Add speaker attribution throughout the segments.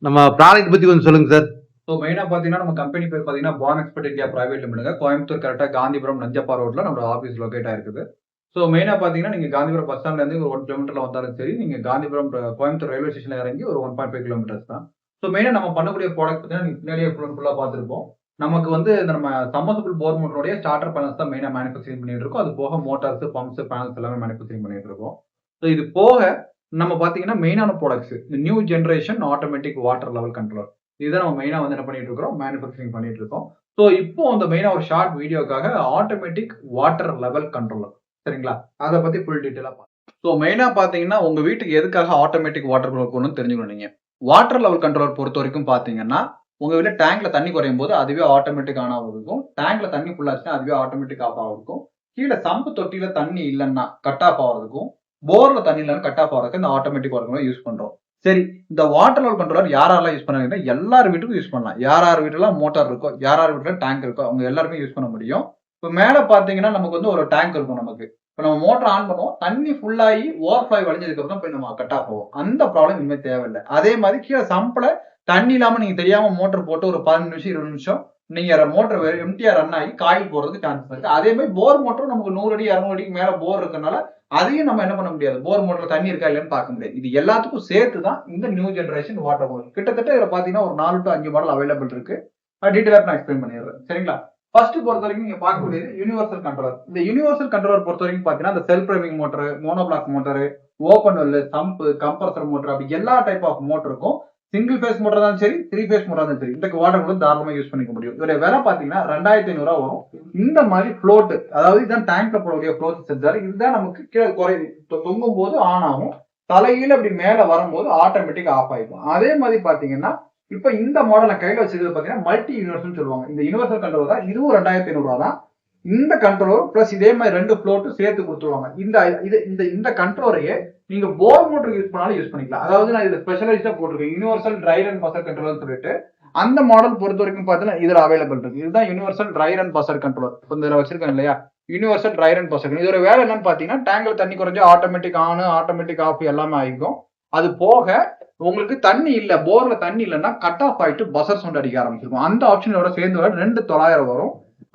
Speaker 1: நம்ம ப்ராடக்ட் பத்தி கொஞ்சம் சொல்லுங்க சார்.
Speaker 2: மெயினா பார்த்தீங்கன்னா, நம்ம கம்பெனி பேர் பார்த்தீங்கன்னா, பான் எக்ஸ்பர்ட் இந்தியா பிரைவேட் லிமிடெட்ங்க. கோயம்புத்தூர் கரெக்ட்டா காந்திபுரம் நஞ்சப்பா ரோட்ல நம்மளோட ஆஃபீஸ் லொகேட் ஆயிருக்குது. மெயினா பார்த்தீங்கன்னா, நீங்க காந்திபுரம் பஸ் ஸ்டாண்ட்லேருந்து ஒரு 1 கிலோமீட்டர்ல வந்தாலும் சரி, நீங்க காந்திபுரம் கோயம்புத்தூர் ரயில்வே ஸ்டேஷன்ல இறங்கி ஒரு 1.5 கிலோமீட்டர்ஸ் தான். மெயினா நம்ம பண்ணக்கூடிய ப்ராடக்ட் பார்த்தீங்கன்னா, நீங்க பின்னாடியே ஃபுல்லா பார்த்திருப்போம். நமக்கு வந்து இந்த நம்ம சம்மர்சிபிள் போர் மோட்டருடைய ஸ்டார்டர் பேனல்ஸ் தான் மெயினா மேனுஃபேக்சரிங் பண்ணிட்டு இருக்கோம். அது போக மோட்டார்ஸ், பம்ப்ஸ், பேனல்ஸ் எல்லாமே மேனுஃபேக்சரிங் பண்ணிட்டு இருக்கோம். இது போக நம்ம பார்த்தீங்கன்னா, மெயினான ப்ராடக்ட்ஸ் இந்த new generation automatic water level controller. இதுதான் நம்ம மெயினா வந்து என்ன பண்ணிட்டு இருக்கிறோம், மேனுஃபேக்சரிங் பண்ணிட்டு இருக்கோம். இப்போ அந்த மெயினா ஒரு ஷார்ட் வீடியோக்காக ஆட்டோமேட்டிக் வாட்டர் லெவல் கண்ட்ரோலர் சரிங்களா? அத பத்தி ஃபுல் டீடைலா பார்க்கலாம். மெயினா பார்த்தீங்கன்னா, உங்க வீட்டுக்கு எதுக்காக ஆட்டோமேட்டிக் வாட்டர் கண்ட்ரோலர் போடணும்னு தெரிஞ்சுக்கணும் நீங்க. வாட்டர் லெவல் கண்ட்ரோலர் பொறுத்தவரைக்கும் பார்த்தீங்கன்னா, உங்க வீட்ல டேங்க்ல தண்ணி குறையும்போது அதுவே ஆட்டோமேட்டிக் ஆன் ஆகும். டேங்க்ல தண்ணி ஃபுல் ஆச்சுன்னா அதுவே ஆட்டோமேட்டிக் ஆஃப் ஆகும். கீழ சம்பு தொட்டியில தண்ணி இல்லன்னா கட் ஆஃப் ஆவறதுக்கும், போர்ல தண்ணி இல்லன்னா கட் ஆஃப் ஆவறதுக்கு இந்த ஆட்டோமேட்டிக் வாட்டர் கண்ட்ரோலர் யூஸ் பண்றோம். சரி, இந்த வாட்டர் லெவல் கண்ட்ரோலர் யார் யாரெல்லாம் யூஸ் பண்ணாங்கன்னா, எல்லார் வீட்டுக்கும் யூஸ் பண்ணலாம். யார் யார் வீட்லலாம் மோட்டார் இருக்கோ, யார் யார் வீட்ல டேங்க் இருக்கோ, அவங்க எல்லாருமே யூஸ் பண்ண முடியும். மேல பார்த்தீங்கன்னா, நமக்கு வந்து ஒரு டேங்க் இருக்கும் நமக்கு. நம்ம மோட்டார் ஆன் பண்ணுவோம். தண்ணி ஃபுல் ஆயி ஓவர்ஃப்ளோ வழிஞ்சதுக்கு அப்புறம் போய் நம்ம கட் ஆஃப் ஆகும். அந்த ப்ராப்ளம் இனிமே தேவையில்ல. அதே மாரி கீழ சம்ப்ல தண்ணி இல்லாம நீங்க தெரியாம மோட்டார் போட்டு ஒரு 15 நிமிஷம், 20 நிமிஷம் நீங்க மோட்டார் எம்ப்டியா ரன் ஆகி காயில் போறதுக்கு சான்ஸ் இருக்கு. அதே மாரி போர் மோட்டரும் நமக்கு 100 அடி, 200 அடிக்கு மேல போர் இருக்கறனால அதையும் நம்ம என்ன பண்ண முடியாது. போர் மோட்டர்ல தண்ணி இருக்கா இல்லையான்னு பார்க்க முடியாது. இது எல்லாத்துக்கும் சேர்த்து தான் இந்த நியூ ஜெனரேஷன் வாட்டர் கண்ட்ரோலர். கிட்டத்தட்ட இதுல பார்த்தீங்கன்னா, ஒரு 4 to 5 மாடல் அவைலபிள் இருக்கு. டீடைலா நான் எக்ஸ்பிளைன் பண்ணிடுறேன். சரிங்களா? ஃபர்ஸ்ட் பொறுத்தவரைக்கும் நீங்க பார்க்கக்கூடியது யுனிவர்சல் கண்ட்ரோலர். இந்த யுனிவர்சல் கண்ட்ரோலர் பொறுத்தவரைக்கும் பார்த்தீங்கன்னா, அந்த self driving motor, monoblock motor, open well, sump, compressor motor அப்படி எல்லா டைப் ஆஃப் மோட்டர் இருக்கும். சிங்கிள் பேஸ் மோட்டார் இருந்தாலும் சரி, 3 பேஸ் மோட்டார் இருந்தாலும் சரி. இந்த வாட்டர் கண்ட்ரோலர் தாராளமா யூஸ் பண்ணிக்க முடியும். இதோட விலை பார்த்தீங்கன்னா ரூ. 2500 வரும். இந்த மாதிரி ஃப்ளோட் அதாவது இதான் டேங்க்ல போடக்கூடிய ஃப்ளோட் சென்சார். இதுதான் நமக்கு கீழே தொங்கும் போது ஆன் ஆகும். தலைகீழ அப்படி மேல வரும்போது ஆட்டோமேட்டிக் ஆஃப் ஆயிடும். அதே மாதிரி பாத்தீங்கன்னா, இப்ப இந்த மாடல் நான் கையில வச்சிருக்கிறது பாத்தீங்கன்னா மல்டி யூனிவர்சல் சொல்லுவாங்க. இந்த யூனிவர்சல் கண்ட்ரோலர் தான். இதுவும் ரூ. 2500 தான். இந்த கண்ட்ரோலர் பிளஸ் இதே மாதிரி 2 ஃப்ளோட்டும் சேர்த்து கொடுத்துருவாங்க. இந்த கண்ட்ரோலரையே நீங்க போர் மோட்டர் யூஸ் பண்ணாலும் யூஸ் பண்ணிக்கலாம். அதாவது நான் இதுல ஸ்பெஷலைஸ்டா போட்டிருக்கேன். யூனிவர்சல் ட்ரை ரன் பசர் கண்ட்ரோலர் சொல்லிட்டு அந்த மாடல் பொறுத்த வரைக்கும் பார்த்தீங்கன்னா இதுல அவைலபிள் இருக்கு. இதுதான் யூனிவர்சல் ட்ரை ரன் பசர் கண்ட்ரோலர். இப்போ இதுல வச்சிருக்கேன் இல்லையா, யூனிவர்சல் ட்ரை ரன் பசர். இதோட வேலை என்னன்னு பாத்தீங்கன்னா, டேங்க்ல தண்ணி குறைஞ்சா ஆட்டோமேட்டிக் ஆன், ஆட்டோமேட்டிக் ஆஃப் எல்லாமே ஆகிக்கும். அது போக உங்களுக்கு தண்ணி இல்ல, போர்ல தண்ணி இல்லைன்னா கட் ஆஃப் ஆயிட்டு பசர் சவுண்ட் அடிக்க ஆரம்பிச்சிருக்கும். அந்த ஆப்ஷனோட சேர்ந்து 2900 வரும்.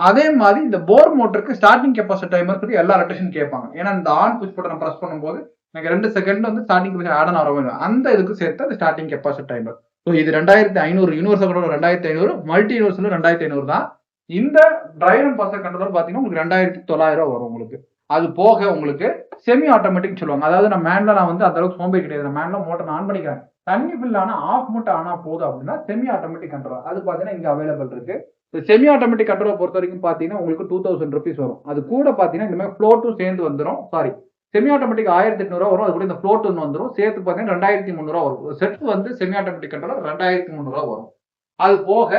Speaker 2: அதே மாதிரி இந்த போர் மோட்டருக்கு ஸ்டார்டிங் கெப்பாசிட்டி டைமர் சொல்லி எல்லா ரொட்டேஷன் கேட்பாங்க. ஏன்னா இந்த ஆன் புஷ் பட்டனை பிரஸ் பண்ணும்போது எனக்கு 2 செகண்ட் வந்து ஸ்டார்டிங் கெப்பாசிட்டி ஆட் ஆன வரும். அந்த இதுக்கு சேர்த்து அது ஸ்டார்டிங் கெப்பாசிட்டி டைமர். இது 2500 யூனிவர்சல் கண்ட்ரோலர் 2500, மல்டி யூனிவர்சல் 2500 தான். இந்த டிரைவ் அண்ட் பசர் கண்ட்ரோலர் பாத்தீங்கன்னா உங்களுக்கு 2900 வரும் உங்களுக்கு. அது போக உங்களுக்கு செமி ஆட்டோமேட்டிக் சொல்லுவாங்க. அதாவது நான் வந்து அந்த அளவுக்கு சோம்பேறி கிடையாது. மேன்ல மோட்டர் ஆன் பண்ணிக்கிறேன். தண்ணி ஃபில் ஆனா ஆஃப் மட்டும் ஆனா போதும் அப்படின்னா செமி ஆட்டோமேட்டிக் கண்ட்ரோலர் அது பாத்தீங்கன்னா இங்க அவைலபிள் இருக்கு. செமி ஆட்டோமேட்டிக் கண்ட்ரோலர் பொறுத்த வரைக்கும் பாத்தீங்கன்னா உங்களுக்கு 2000 rupees வரும். அது கூட பாத்தீங்கன்னா இந்த மாதிரி ஃப்ளோட்டும் சேர்ந்து வந்துடும். சாரி, செமி ஆட்டோமேட்டிக் 1800 வரும். அது கூட இந்த ஃப்ளோட் ஒன்று வந்துடும். சேர்த்து பாத்தீங்கன்னா 2300 வரும். செட் வந்து செமி ஆட்டோமேட்டிக் கண்ட்ரோலர் 2300 வரும். அது போக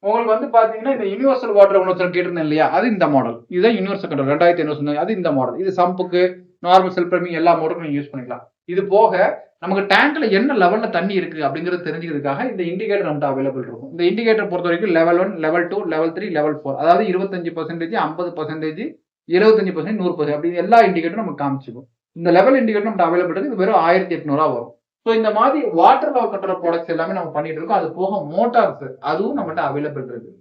Speaker 2: உங்களுக்கு வந்து பாத்தீங்கன்னா இந்த யூனிவர்சல் வாட்டர் கண்ட்ரோலர் கேட்டிருந்தேன் இல்லையா, அது இந்த மாடல். இதுதான் யூனிவர்சல் கண்ட்ரோலர் 2500. அது இந்த மாடல். இது சம்புக்கு, நார்மல் செல்ஃப் ப்ரைமிங் எல்லா மோட்டருக்கும் நீங்க யூஸ் பண்ணிக்கலாம். இது போக நமக்கு டேங்க்ல என்ன லெவல்ல தண்ணி இருக்கு அப்படிங்கறது தெரிஞ்சுக்கிறதுக்காக இந்த இண்டிகேட்டர் நம்மகிட்ட அவைலபிள் இருக்கும். இந்த இண்டிகேட்டர் பொறுத்த வரைக்கும் லெவல் 1, லெவல் 2, லெவல் 3, லெவல் 4 அதாவது 25%, 50%, 75%, 100% அப்படி எல்லா இண்டிகேட்டரும் நமக்கு காமிச்சிக்கும். இந்த லெவல் இண்டிகேட்டர் நம்மகிட்ட அவைலபிள் இருக்கு. இது வெறும் 1800 வரும். இந்த மாதிரி வாட்டர் லெவல் கண்ட்ரோல் ப்ராடக்ட்ஸ் எல்லாமே நம்ம பண்ணிட்டு இருக்கோம். அது போக மோட்டார்ஸ் அதுவும் நம்மகிட்ட அவைலபிள் இருக்கு.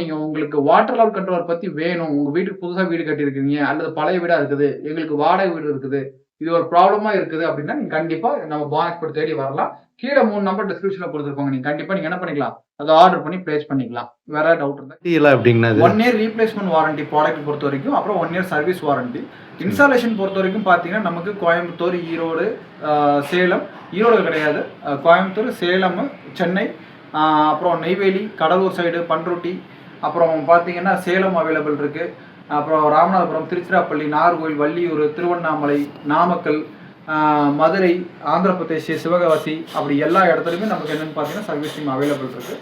Speaker 2: நீங்க உங்களுக்கு வாட்டர் லெவல் கண்ட்ரோலர் பத்தி வேணும், உங்க வீட்டுக்கு புதுசா வீடு கட்டியிருக்கீங்க அல்லது பழைய வீடா இருக்குது, எங்களுக்கு வாடகை வீடு இருக்குது, இது ஒரு ப்ராப்ளமா இருக்குது அப்படின்னா நீங்க கண்டிப்பா நம்ம பான் எக்ஸ்பர்ட் தேடி வரலாம். கீழே 3 நம்பர் டிஸ்கிரிப்ஷன்ல கொடுத்துருக்கோங்க. நீங்க கண்டிப்பா நீங்க என்ன பண்ணிக்கலாம், அதை ஆர்டர் பண்ணி பிளேஸ் பண்ணிக்கலாம். வேற டவுட் இருந்தா
Speaker 1: எப்படின்னா
Speaker 2: 1 year ரீப்ளேஸ்மெண்ட் வாரண்டி ப்ராடக்ட் பொறுத்த வரைக்கும், அப்புறம் 1 year சர்வீஸ் வாரண்டி. இன்ஸ்டாலேஷன் பொறுத்த வரைக்கும் பாத்தீங்கன்னா நமக்கு கோயம்புத்தூர், ஈரோடு, சேலம், ஈரோடு கிடையாது, கோயம்புத்தூர், சேலம், சென்னை, அப்புறம் நெய்வேலி, கடலூர் சைடு, பண்ருட்டி, அப்புறம் பார்த்தீங்கன்னா சேலம் அவைலபிள் இருக்கு. அப்புறம் ராமநாதபுரம், திருச்சிராப்பள்ளி, நாகர்கோவில், வள்ளியூர், திருவண்ணாமலை, நாமக்கல், மதுரை, ஆந்திர பிரதேஷ், சிவகாசி அப்படி எல்லா இடத்துலையுமே நமக்கு என்னன்னு பார்த்தீங்கன்னா சர்வீஸ் டீம் அவைலபிள் இருக்கு.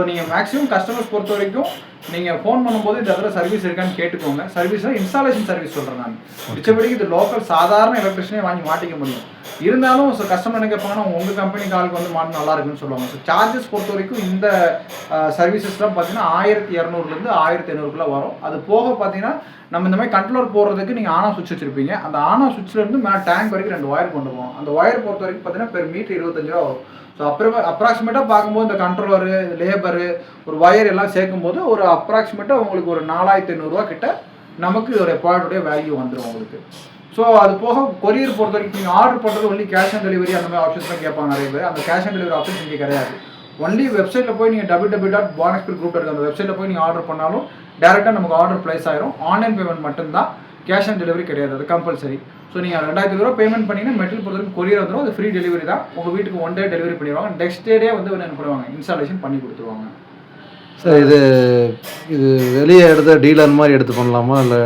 Speaker 2: நீங்கள் மேக்ஸிமம் கஸ்டமர்ஸ் பொறுத்த வரைக்கும் நீங்கள் ஃபோன் பண்ணும்போது இந்த இடத்துல சர்வீஸ் இருக்கான்னு கேட்டுக்கோங்க. சர்வீஸ்னா இன்ஸ்டாலேஷன் சர்வீஸ் சொல்கிறேன் நான். மிச்சபடிக்கு இது லோக்கல் சாதாரண எலக்ட்ரிஷனே வாங்கி மாட்டிக்க முடியும். இருந்தாலும் கஸ்டமர் என்ன கேட்பாங்கன்னா உங்கள் கம்பெனி காலுக்கு வந்து மாடல் நல்லா இருக்குன்னு சொல்லுவாங்க. ஸோ சார்ஜஸ் பொறுத்த வரைக்கும் இந்த சர்வீசஸ்லாம் பார்த்தீங்கன்னா 1200லேருந்து 1500க்குள்ளே வரும். அது போக பார்த்தீங்கன்னா நம்ம இந்த மாதிரி கண்ட்ரோலர் போடுறதுக்கு நீங்கள் ஆன் ஆஃப் சுவிட்ச் வச்சுருப்பீங்க. அந்த ஆன் ஆஃப் சுவிட்ச்லேருந்து மேலே டேங்க் வரைக்கும் 2 ஒயர் கொண்டு போவோம். அந்த ஒயர் பொறுத்த வரைக்கும் பார்த்தீங்கன்னா பெர் மீட்டர் 25 ரூபா வரும். ஸோ அப்ராக்சிமேட்டாக பார்க்கும்போது இந்த கண்ட்ரோலரு, லேபரு, ஒரு ஒயர் எல்லாம் சேர்க்கும்போது ஒரு அப்ராக்சிமேட்டாக உங்களுக்கு ஒரு 4500 கிட்ட நமக்கு ஒரு ப்ராடக்டோடைய வேல்யூ வந்துடும் உங்களுக்கு. ஸோ அது போக கொரியர் பொறுத்த வரைக்கும் நீங்கள் ஆர்டர் பண்ணுறது ஒன்லி கேஷ் ஆன் டெலிவரி அந்த மாதிரி ஆப்ஷன்ஸ்லாம் கேட்பாங்க நிறைய பேர். அந்த கேஷ் ஆன் டெலிவரி ஆப்ஷன் இங்கே கிடையாது. ஒன்லி வெப்சைட்டில் போய் நீங்கள் www.bonexpert.group இருக்க அந்த வெப்சைட்டில் போய் நீங்கள் ஆர்டர் பண்ணாலும் டேரெக்டாக நமக்கு ஆர்டர் ப்ளேஸ் ஆயிரும். ஆன்லைன் பேமெண்ட் மட்டும்தான், கேஷ் ஆன் டெலிவரி கிடையாது, அது கம்பல்சரி. ஸோ நீங்கள் 2000 ரூபா பேமெண்ட் பண்ணிங்கன்னா மெட்டீரியல் பொறுத்த வரைக்கும் கொரியர் வந்துடும். அது ஃப்ரீ டெலிவரி தான். உங்கள் வீட்டுக்கு 1 டே டெலிவரி பண்ணிடுவாங்க. நெக்ஸ்ட் டே வந்து என்ன பண்ணுவாங்க, இன்ஸ்டாலேஷன் பண்ணி கொடுத்துருவாங்க.
Speaker 1: சார் இது வெளியே எடுத்த டீலர் மாதிரி எடுத்து பண்ணலாமா, இல்லை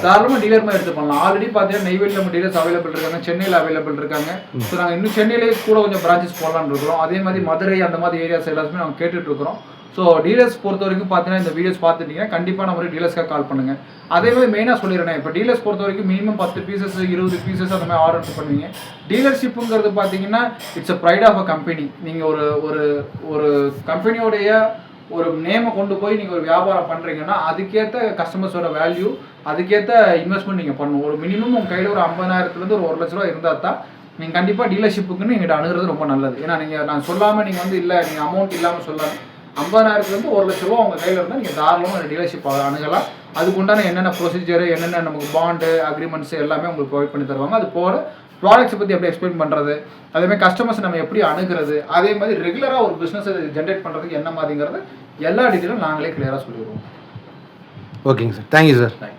Speaker 2: தாராளமாக டீலர் மாதிரி எடுத்து பண்ணலாம். ஆல்ரெடி பார்த்தீங்கன்னா நெய்வேலியில் நம்ம டீலர்ஸ் அவைலபிள் இருக்காங்க, சென்னையில் அவைலபிள் இருக்காங்க. ஸோ நாங்கள் இன்னும் சென்னையிலேயே கூட கொஞ்சம் பிரான்ச்சஸ் போடலான்னு இருக்கிறோம். அதே மாதிரி மதுரை அந்த மாதிரி ஏரியாஸ் எல்லாத்துமே நாங்கள் கேட்டுட்டு இருக்கிறோம். ஸோ டீலர்ஸ் பொறுத்த வரைக்கும் பார்த்தீங்கன்னா இந்த வீடியோஸ் பார்த்துட்டீங்கன்னா கண்டிப்பாக நம்ம டீலர்ஸ்க்காக கால் பண்ணுங்கள். அதே மாதிரி மெயினாக சொல்லிடுறேன், இப்போ டீலர்ஸ் பொறுத்த வரைக்கும் மினிமம் 10 பீசஸ் 20 பீசஸ் அந்த மாதிரி ஆர்டர் பண்ணுவீங்க. டீலர்ஷிப்புங்கிறது பார்த்தீங்கன்னா it's a pride of a company. நீங்கள் ஒரு கம்பெனியோடைய ஒரு நேமை கொண்டு போய் நீங்கள் ஒரு வியாபாரம் பண்ணுறீங்கன்னா அதுக்கேற்ற கஸ்டமர்ஸோட வேல்யூ, அதுக்கேற்ற இன்வெஸ்ட்மெண்ட் நீங்கள் பண்ணணும். ஒரு மினிமம் உங்கள் கையில் ஒரு 50,000லேருந்து ஒரு 1 லட்ச ரூபா இருந்தால் தான் நீங்கள் கண்டிப்பாக டீலர்ஷிப்புக்குன்னு எங்கிட்ட அணுகிறது ரொம்ப நல்லது. ஏன்னா நான் சொல்லாமல் நீங்கள் வந்து இல்லை நீங்கள் அமௌண்ட் இல்லாமல் சொல்லலாம். 50,000லேருந்து 1 லட்ச ரூபா உங்கள் கையில் இருந்தால் நீங்கள் தாராளமாக டீலர்ஷிப் அணுகலாம். அதுக்கு உண்டான என்னென்ன ப்ரொசீஜர், என்னென்ன நமக்கு பாண்டு அக்ரிமெண்ட்ஸ் எல்லாமே உங்களுக்கு ப்ரொவைட் பண்ணி தருவாங்க. அது போகிற ப்ராடக்ட்ஸை பற்றி எப்படி எக்ஸ்பிளைன் பண்ணுறது, அதேமாதிரி கஸ்டமர்ஸ் நம்ம எப்படி அணுகிறது, அதே மாதிரி ரெகுலராக ஒரு பிஸ்னஸ் ஜென்ரேட் பண்ணுறதுக்கு என்ன மாதிரிங்கிறது எல்லா டீட்டெயிலும் நாங்களே கிளியராக சொல்லிடுவோம்.
Speaker 1: ஓகேங்க சார், தேங்க்யூ சார்.
Speaker 2: தேங்க்யூ.